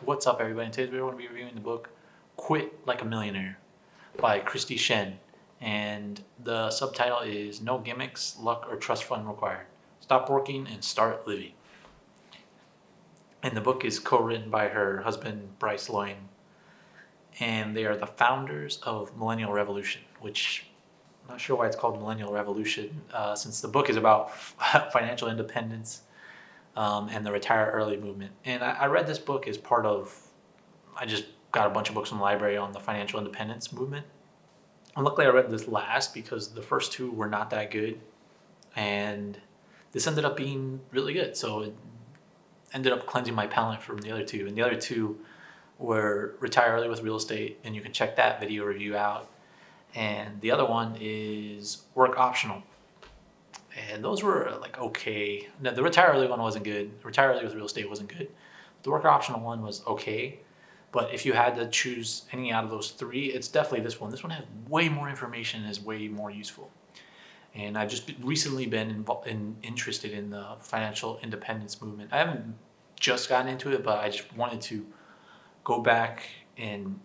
What's up, everybody? In today's video, we're going to be reviewing the book Quit Like a Millionaire by Christy Shen. And the subtitle is No Gimmicks, Luck, or Trust Fund Required. Stop working and start living. And the book is co-written by her husband, Bryce Loyne. And they are the founders of Millennial Revolution, which I'm not sure why it's called Millennial Revolution, since the book is about financial independence and the retire early movement. And I read this book as part of, I just got a bunch of books from the library on the financial independence movement. And luckily I read this last because the first two were not that good. And this ended up being really good. So it ended up cleansing my palate from the other two. And the other two were Retire Early with Real Estate, and you can check that video review out. And the other one is Work Optional. And those were like okay. No, the Retire Early one wasn't good. Retire Early with Real Estate wasn't good. The Work Optional one was okay. But if you had to choose any out of those three, it's definitely this one. This one has way more information and is way more useful. And I've just recently been interested in the financial independence movement. I haven't just gotten into it, but I just wanted to go back and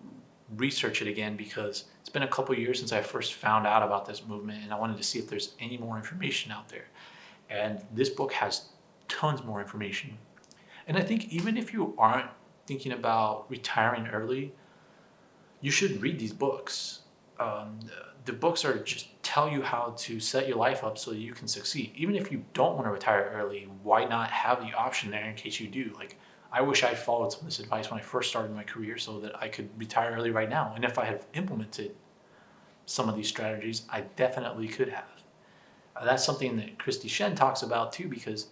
research it again because it's been a couple years since I first found out about this movement, and I wanted to see if there's any more information out there. And this book has tons more information. And I think even if you aren't thinking about retiring early, you should read these books. The books are just tell you how to set your life up so you can succeed. Even if you don't want to retire early, why not have the option there in case you do? Like, I wish I followed some of this advice when I first started my career so that I could retire early right now. And if I had implemented some of these strategies, I definitely could have. That's something that Christy Shen talks about too, because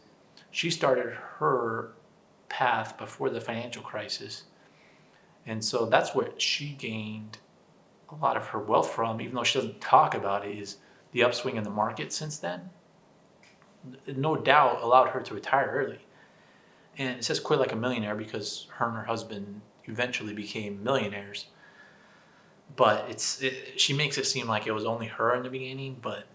she started her path before the financial crisis. And so that's where she gained a lot of her wealth from, even though she doesn't talk about it, is the upswing in the market since then. No doubt allowed her to retire early. And it says quit like a millionaire because her and her husband eventually became millionaires. But she makes it seem like it was only her in the beginning, but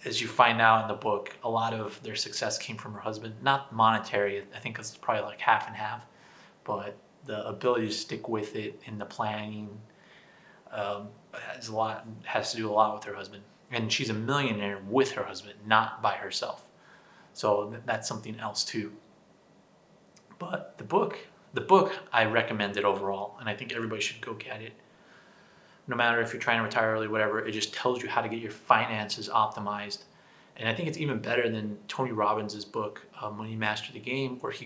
as you find out in the book, a lot of their success came from her husband. Not monetary, I think it's probably like half and half, but the ability to stick with it in the planning has to do a lot with her husband. And she's a millionaire with her husband, not by herself. So that's something else too. But the book I recommend it overall, and I think everybody should go get it. No matter if you're trying to retire early, whatever, it just tells you how to get your finances optimized. And I think it's even better than Tony Robbins' book, When You Master the Game, where he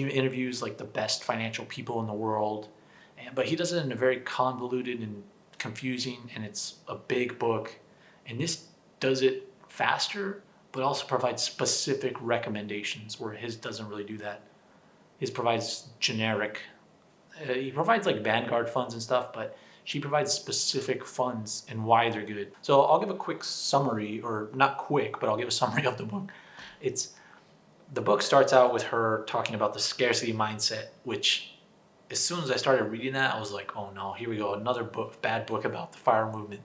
interviews like the best financial people in the world, but he does it in a very convoluted and confusing, and it's a big book. And this does it faster, but also provides specific recommendations, where his doesn't really do that. His provides generic. He provides like Vanguard funds and stuff, but she provides specific funds and why they're good. So I'll give a quick summary, or not quick, but I'll give a summary of the book. The book starts out with her talking about the scarcity mindset, which as soon as I started reading that, I was like, oh no, here we go, another bad book about the FIRE movement.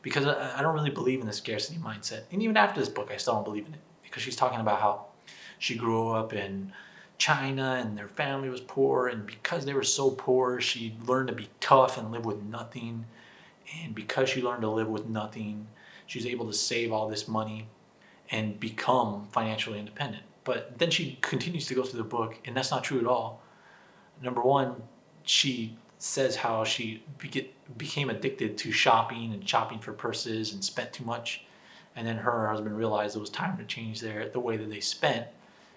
Because I don't really believe in the scarcity mindset. And even after this book, I still don't believe in it. Because she's talking about how she grew up in China and their family was poor. And because they were so poor, she learned to be tough and live with nothing. And because she learned to live with nothing, she was able to save all this money and become financially independent. But then she continues to go through the book, and that's not true at all. Number one, she says how she became addicted to shopping and shopping for purses and spent too much. And then her and her husband realized it was time to change the way that they spent.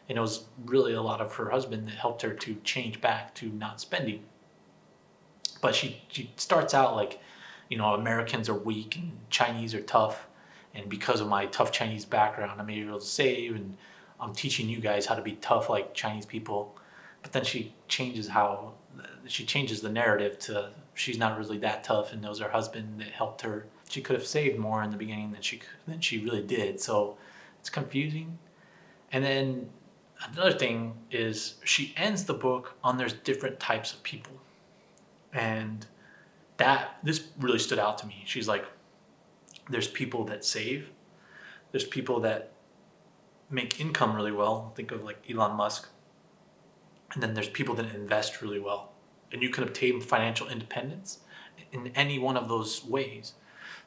And it was really a lot of her husband that helped her to change back to not spending. But she starts out like, Americans are weak and Chinese are tough. And because of my tough Chinese background, I'm able to save, and I'm teaching you guys how to be tough like Chinese people. But then she changes the narrative to she's not really that tough, and it was her husband that helped her. She could have saved more in the beginning than she really did. So it's confusing. And then another thing is she ends the book on there's different types of people. And this really stood out to me. She's like, there's people that save. There's people that make income really well. Think of like Elon Musk. And then there's people that invest really well. And you can obtain financial independence in any one of those ways.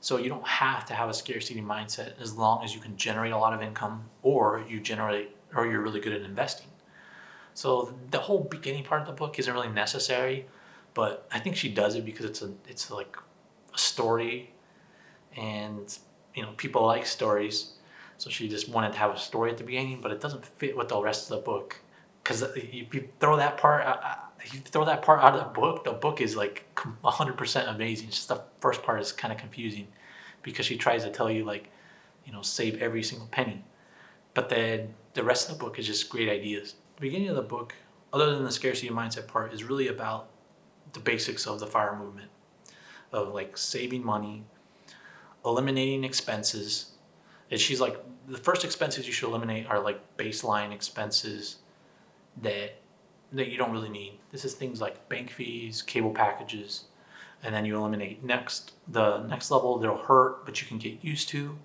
So you don't have to have a scarcity mindset as long as you can generate a lot of income, or you're really good at investing. So the whole beginning part of the book isn't really necessary, but I think she does it because it's like a story, and people like stories. So she just wanted to have a story at the beginning, but it doesn't fit with the rest of the book. Because if you throw that part out of the book is like 100% amazing. It's just the first part is kind of confusing because she tries to tell you like, save every single penny. But then the rest of the book is just great ideas. The beginning of the book, other than the scarcity mindset part, is really about the basics of the FIRE movement, of like saving money, eliminating expenses. And she's like, the first expenses you should eliminate are like baseline expenses that you don't really need. This is things like bank fees, cable packages, and then you eliminate the next level. They'll hurt, but you can get used to.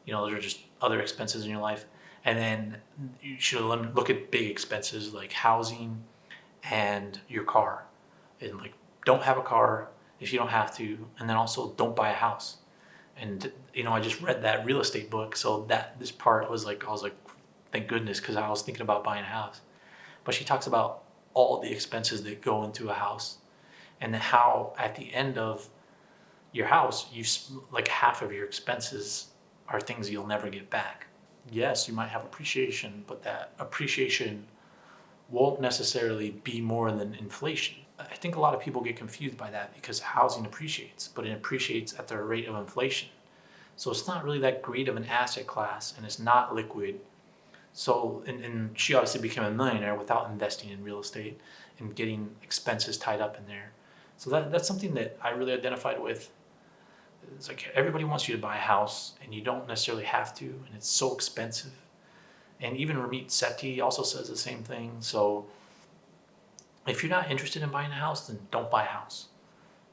Those are just other expenses in your life. And then you should look at big expenses like housing and your car. And like, don't have a car if you don't have to, and then also don't buy a house. And I just read that real estate book, so that this part was like, I was like, thank goodness, because I was thinking about buying a house. But she talks about all the expenses that go into a house, and how at the end of your house, like half of your expenses are things you'll never get back. Yes, you might have appreciation, but that appreciation won't necessarily be more than inflation. I think a lot of people get confused by that because housing appreciates, but it appreciates at the rate of inflation. So it's not really that great of an asset class, and it's not liquid. So, and she obviously became a millionaire without investing in real estate and getting expenses tied up in there. So that's something that I really identified with. It's like everybody wants you to buy a house, and you don't necessarily have to, and it's so expensive. And even Ramit Sethi also says the same thing. So if you're not interested in buying a house, then don't buy a house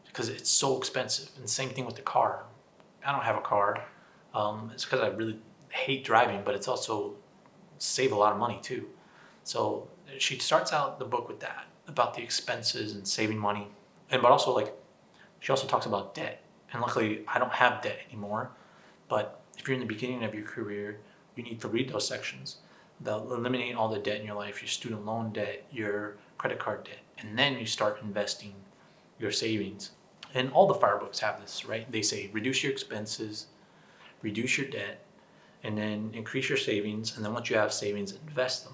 because it's so expensive. And same thing with the car. I don't have a car. It's because I really hate driving, but it's also save a lot of money too. So she starts out the book with that, about the expenses and saving money. But also like, she also talks about debt. And luckily I don't have debt anymore. But if you're in the beginning of your career, you need to read those sections. They'll eliminate all the debt in your life, your student loan debt, your credit card debt, and then you start investing your savings. And all the FIRE books have this, right? They say reduce your expenses, reduce your debt, and then increase your savings, and then once you have savings, invest them.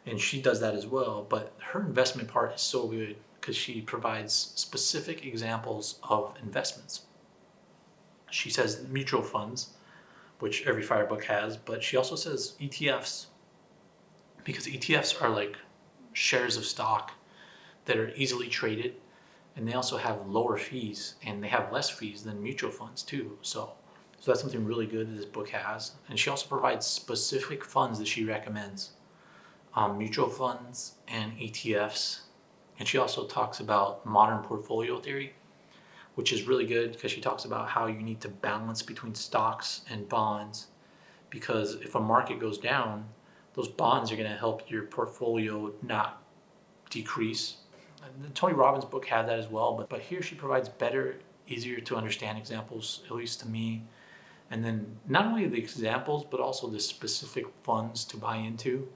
And she does that as well, but her investment part is so good because she provides specific examples of investments. She says mutual funds, which every FIRE book has, but she also says ETFs, because ETFs are like shares of stock that are easily traded, and they also have lower fees, and they have less fees than mutual funds too. So that's something really good that this book has. And she also provides specific funds that she recommends, mutual funds and ETFs. And she also talks about modern portfolio theory, which is really good because she talks about how you need to balance between stocks and bonds, because if a market goes down, those bonds are going to help your portfolio not decrease. And Tony Robbins' book had that as well, but here she provides better, easier to understand examples, at least to me. And then not only the examples, but also the specific funds to buy into,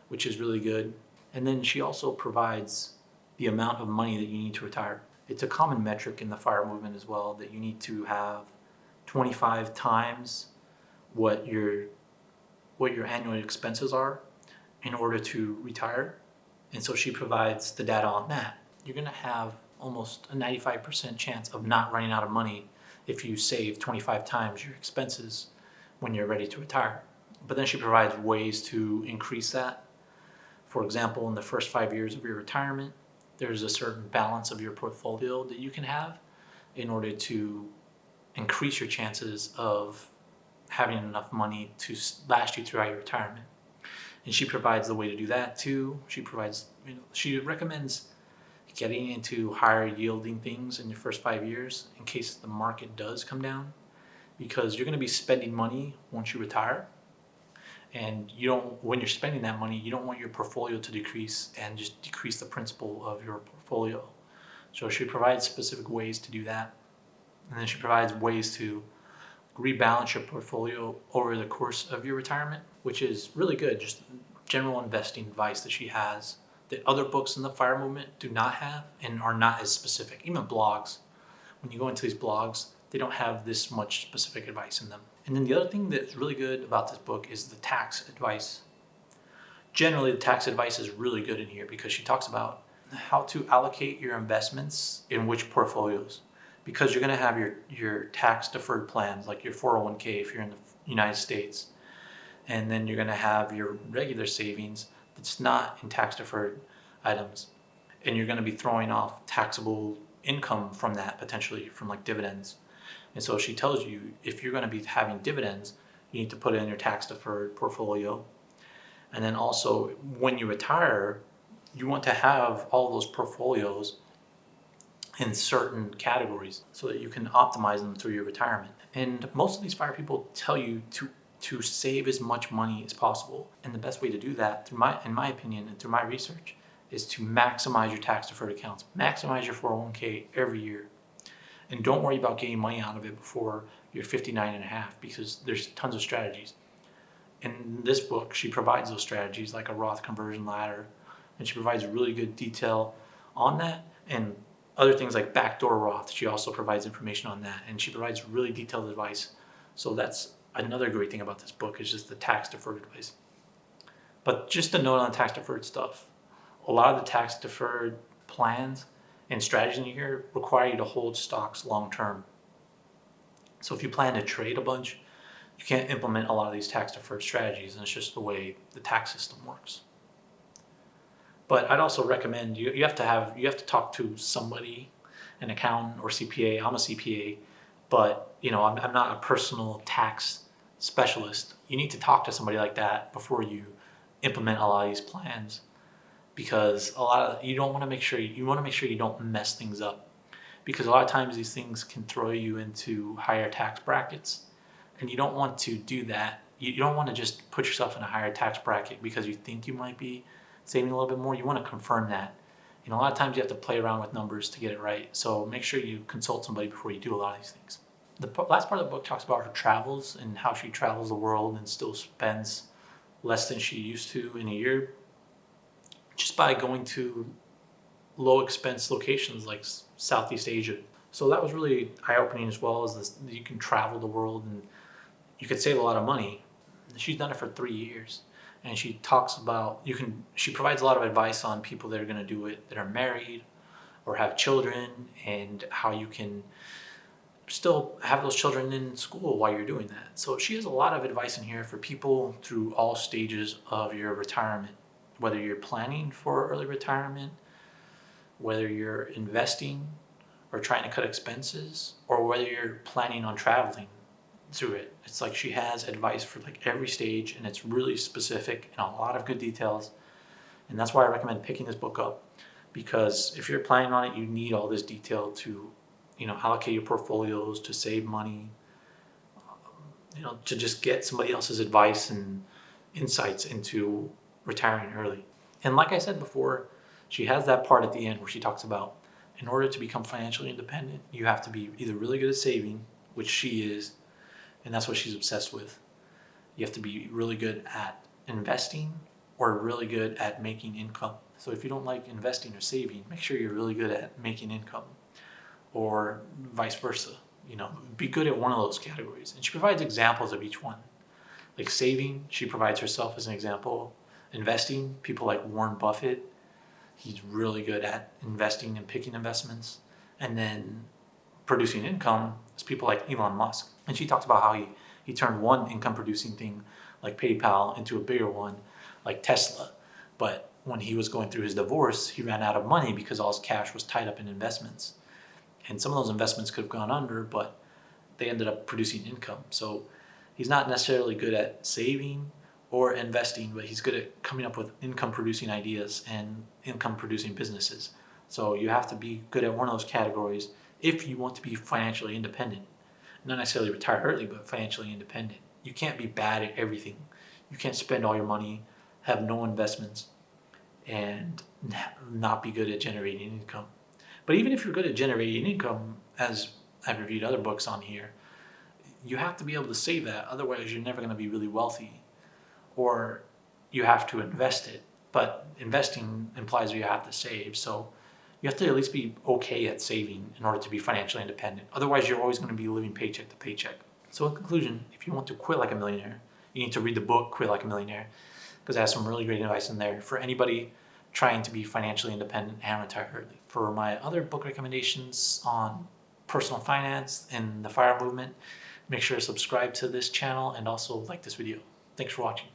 which is really good. And then she also provides the amount of money that you need to retire. It's a common metric in the FIRE movement as well, that you need to have 25 times what your annual expenses are in order to retire. And so she provides the data on that. You're going to have almost a 95% chance of not running out of money if you save 25 times your expenses when you're ready to retire. But then she provides ways to increase that. For example, in the first 5 years of your retirement, there's a certain balance of your portfolio that you can have in order to increase your chances of having enough money to last you throughout your retirement. And she provides the way to do that too. She recommends getting into higher yielding things in your first 5 years in case the market does come down, because you're going to be spending money once you retire. And you don't, when you're spending that money, you don't want your portfolio to decrease and just decrease the principal of your portfolio. So she provides specific ways to do that. And then she provides ways to rebalance your portfolio over the course of your retirement, which is really good. Just general investing advice that she has that other books in the FIRE movement do not have and are not as specific. Even blogs, when you go into these blogs, they don't have this much specific advice in them. And then the other thing that's really good about this book is the tax advice. Generally, the tax advice is really good in here because she talks about how to allocate your investments in which portfolios. Because you're going to have your tax deferred plans, like your 401k if you're in the United States. And then you're going to have your regular savings that's not in tax deferred items. And you're going to be throwing off taxable income from that, potentially from like dividends. And so she tells you if you're going to be having dividends, you need to put it in your tax deferred portfolio. And then also when you retire, you want to have all those portfolios in certain categories so that you can optimize them through your retirement. And most of these FIRE people tell you to save as much money as possible. And the best way to do that, in my opinion and through my research, is to maximize your tax deferred accounts. Maximize your 401k every year. And don't worry about getting money out of it before you're 59 and a half, because there's tons of strategies. In this book, she provides those strategies like a Roth conversion ladder, and she provides really good detail on that. And other things like backdoor Roth, she also provides information on that, and she provides really detailed advice. So that's another great thing about this book, is just the tax deferred advice. But just a note on tax deferred stuff. A lot of the tax deferred plans and strategies in here require you to hold stocks long term. So if you plan to trade a bunch, you can't implement a lot of these tax deferred strategies, and it's just the way the tax system works. But I'd also recommend you have to talk to somebody, an accountant or CPA. I'm a CPA, but I'm not a personal tax specialist. You need to talk to somebody like that before you implement a lot of these plans, because you want to make sure you don't mess things up, because a lot of times these things can throw you into higher tax brackets, and you don't want to do that. You don't want to just put yourself in a higher tax bracket because you think you might be saving a little bit more. You want to confirm that. A lot of times you have to play around with numbers to get it right. So make sure you consult somebody before you do a lot of these things. The last part of the book talks about her travels and how she travels the world and still spends less than she used to in a year, just by going to low expense locations like Southeast Asia. So that was really eye-opening, as well as this, you can travel the world and you could save a lot of money. She's done it for 3 years. And she talks about, she provides a lot of advice on people that are going to do it, that are married or have children, and how you can still have those children in school while you're doing that. So she has a lot of advice in here for people through all stages of your retirement, whether you're planning for early retirement, whether you're investing or trying to cut expenses, or whether you're planning on traveling through it. It's like she has advice for like every stage, and it's really specific and a lot of good details. And that's why I recommend picking this book up, because if you're planning on it, you need all this detail to allocate your portfolios, to save money, to just get somebody else's advice and insights into retiring early. And like I said before, she has that part at the end where she talks about, in order to become financially independent, you have to be either really good at saving, which she is, and that's what she's obsessed with. You have to be really good at investing or really good at making income. So if you don't like investing or saving, make sure you're really good at making income, or vice versa. Be good at one of those categories. And she provides examples of each one. Like saving, she provides herself as an example. Investing, people like Warren Buffett, he's really good at investing and picking investments. And then producing income is people like Elon Musk. And she talks about how he turned one income producing thing like PayPal into a bigger one like Tesla. But when he was going through his divorce, he ran out of money because all his cash was tied up in investments. And some of those investments could have gone under, but they ended up producing income. So he's not necessarily good at saving or investing, but he's good at coming up with income producing ideas and income producing businesses. So you have to be good at one of those categories if you want to be financially independent. Not necessarily retire early, but financially independent. You can't be bad at everything. You can't spend all your money, have no investments, and not be good at generating income. But even if you're good at generating income, as I've reviewed other books on here, you have to be able to save that. Otherwise, you're never going to be really wealthy. Or you have to invest it. But investing implies you have to save. So you have to at least be okay at saving in order to be financially independent. Otherwise, you're always going to be living paycheck to paycheck. So in conclusion, if you want to quit like a millionaire, you need to read the book Quit Like a Millionaire, because it has some really great advice in there for anybody trying to be financially independent and retire early. For my other book recommendations on personal finance and the FIRE movement, make sure to subscribe to this channel and also like this video. Thanks for watching.